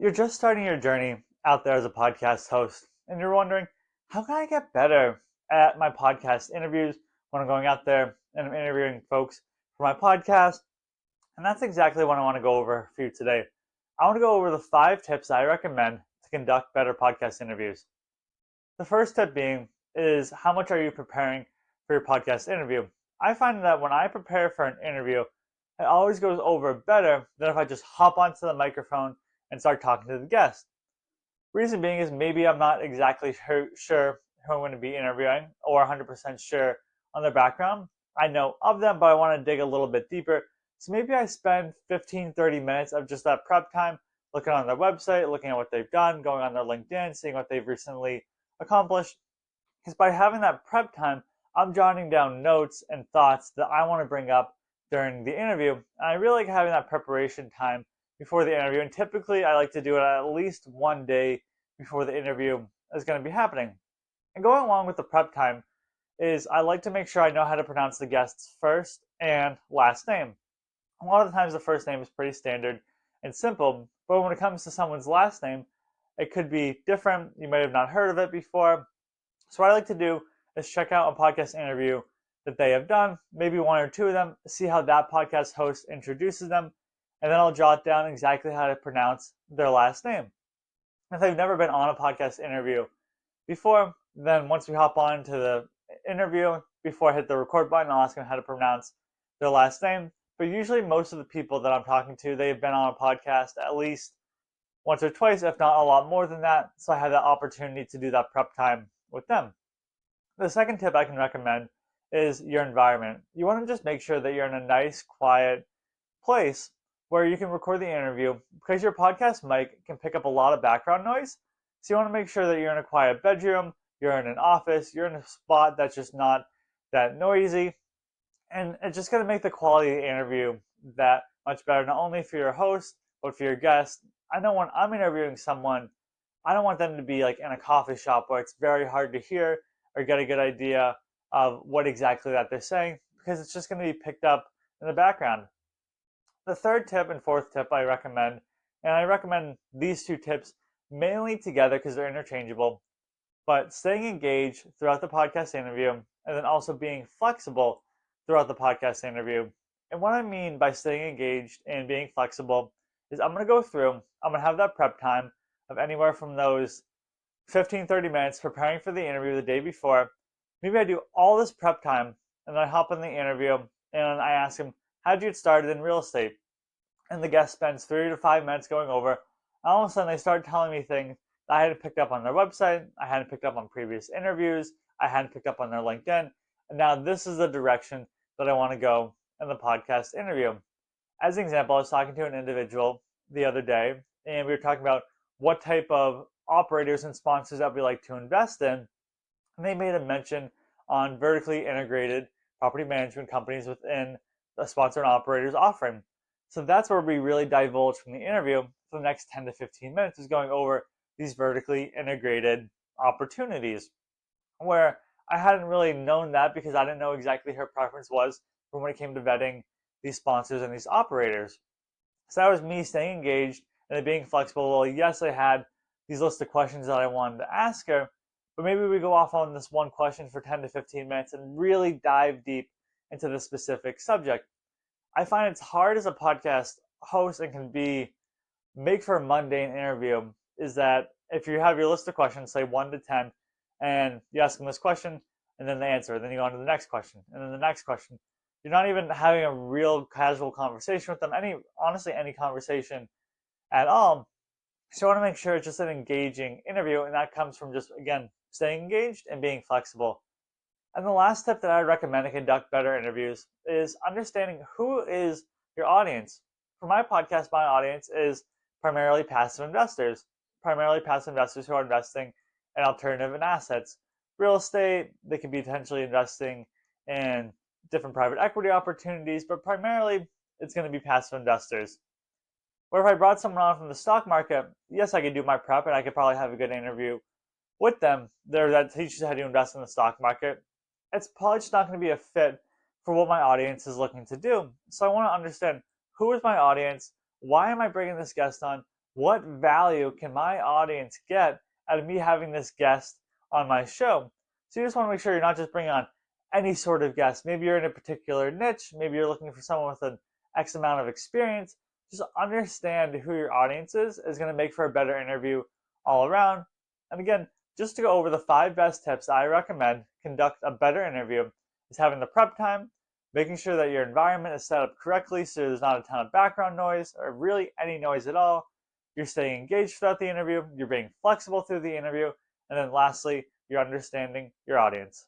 You're just starting your journey out there as a podcast host, and you're wondering, how can I get better at my podcast interviews when I'm going out there and I'm interviewing folks for my podcast? And that's exactly what I want to go over for you today. I want to go over the 5 tips I recommend to conduct better podcast interviews. The first tip being is how much are you preparing for your podcast interview? I find that when I prepare for an interview, it always goes over better than if I just hop onto the microphone and start talking to the guest. Reason being is maybe I'm not exactly sure who I'm going to be interviewing or 100% sure on their background. I know of them, but I want to dig a little bit deeper. So maybe I spend 15, 30 minutes of just that prep time looking on their website, looking at what they've done, going on their LinkedIn, seeing what they've recently accomplished. Because by having that prep time, I'm jotting down notes and thoughts that I want to bring up during the interview. And I really like having that preparation time before the interview. And typically, I like to do it at least one day before the interview is going to be happening. And going along with the prep time is I like to make sure I know how to pronounce the guest's first and last name. A lot of the times, the first name is pretty standard and simple, but when it comes to someone's last name, it could be different. You may have not heard of it before. So what I like to do is check out a podcast interview that they have done, maybe one or two of them, see how that podcast host introduces them, and then I'll jot down exactly how to pronounce their last name. If they've never been on a podcast interview before, then once we hop on to the interview, before I hit the record button, I'll ask them how to pronounce their last name. But usually most of the people that I'm talking to, they've been on a podcast at least once or twice, if not a lot more than that. So I have that opportunity to do that prep time with them. The second tip I can recommend is your environment. You want to just make sure that you're in a nice, quiet place where you can record the interview because your podcast mic can pick up a lot of background noise. So you want to make sure that you're in a quiet bedroom, you're in an office, you're in a spot that's just not that noisy. And it's just going to make the quality of the interview that much better, not only for your host, but for your guest. I know when I'm interviewing someone, I don't want them to be like in a coffee shop where it's very hard to hear or get a good idea of what exactly that they're saying because it's just going to be picked up in the background. The third tip and fourth tip I recommend, and I recommend these 2 tips mainly together because they're interchangeable, but staying engaged throughout the podcast interview and then also being flexible throughout the podcast interview. And what I mean by staying engaged and being flexible is I'm going to go through, I'm going to have that prep time of anywhere from those 15, 30 minutes preparing for the interview the day before. Maybe I do all this prep time and then I hop in the interview and I ask them, how did you get started in real estate? And the guest spends 3 to 5 minutes going over. And all of a sudden they start telling me things that I hadn't picked up on their website, I hadn't picked up on previous interviews, I hadn't picked up on their LinkedIn. And now this is the direction that I want to go in the podcast interview. As an example, I was talking to an individual the other day and we were talking about what type of operators and sponsors that we like to invest in. And they made a mention on vertically integrated property management companies within the sponsor and operators offering. So that's where we really divulge from the interview for the next 10 to 15 minutes is going over these vertically integrated opportunities where I hadn't really known that because I didn't know exactly her preference was for when it came to vetting these sponsors and these operators. So that was me staying engaged and being flexible. Well, yes, I had these list of questions that I wanted to ask her, but maybe we go off on this one question for 10 to 15 minutes and really dive deep into the specific subject. I find it's hard as a podcast host and can be make for a mundane interview is that if you have your list of questions, say 1 to 10, and you ask them this question and then they answer, then you go on to the next question and then the next question. You're not even having a real casual conversation with them, honestly, any conversation at all. So I want to make sure it's just an engaging interview, and that comes from just, again, staying engaged and being flexible. And the last tip that I recommend to conduct better interviews is understanding who is your audience. For my podcast, my audience is primarily passive investors who are investing in alternative and assets. Real estate, they could be potentially investing in different private equity opportunities, but primarily it's going to be passive investors. Where if I brought someone on from the stock market, yes, I could do my prep and I could probably have a good interview with them there that teaches how to invest in the stock market. It's probably just not going to be a fit for what my audience is looking to do. So I want to understand who is my audience, why am I bringing this guest on, what value can my audience get out of me having this guest on my show? So you just want to make sure you're not just bringing on any sort of guest. Maybe you're in a particular niche, maybe you're looking for someone with an X amount of experience. Just understand who your audience is going to make for a better interview all around. And again, just to go over the 5 best tips I recommend conduct a better interview is having the prep time, making sure that your environment is set up correctly so there's not a ton of background noise or really any noise at all. You're staying engaged throughout the interview, you're being flexible through the interview, and then lastly, you're understanding your audience.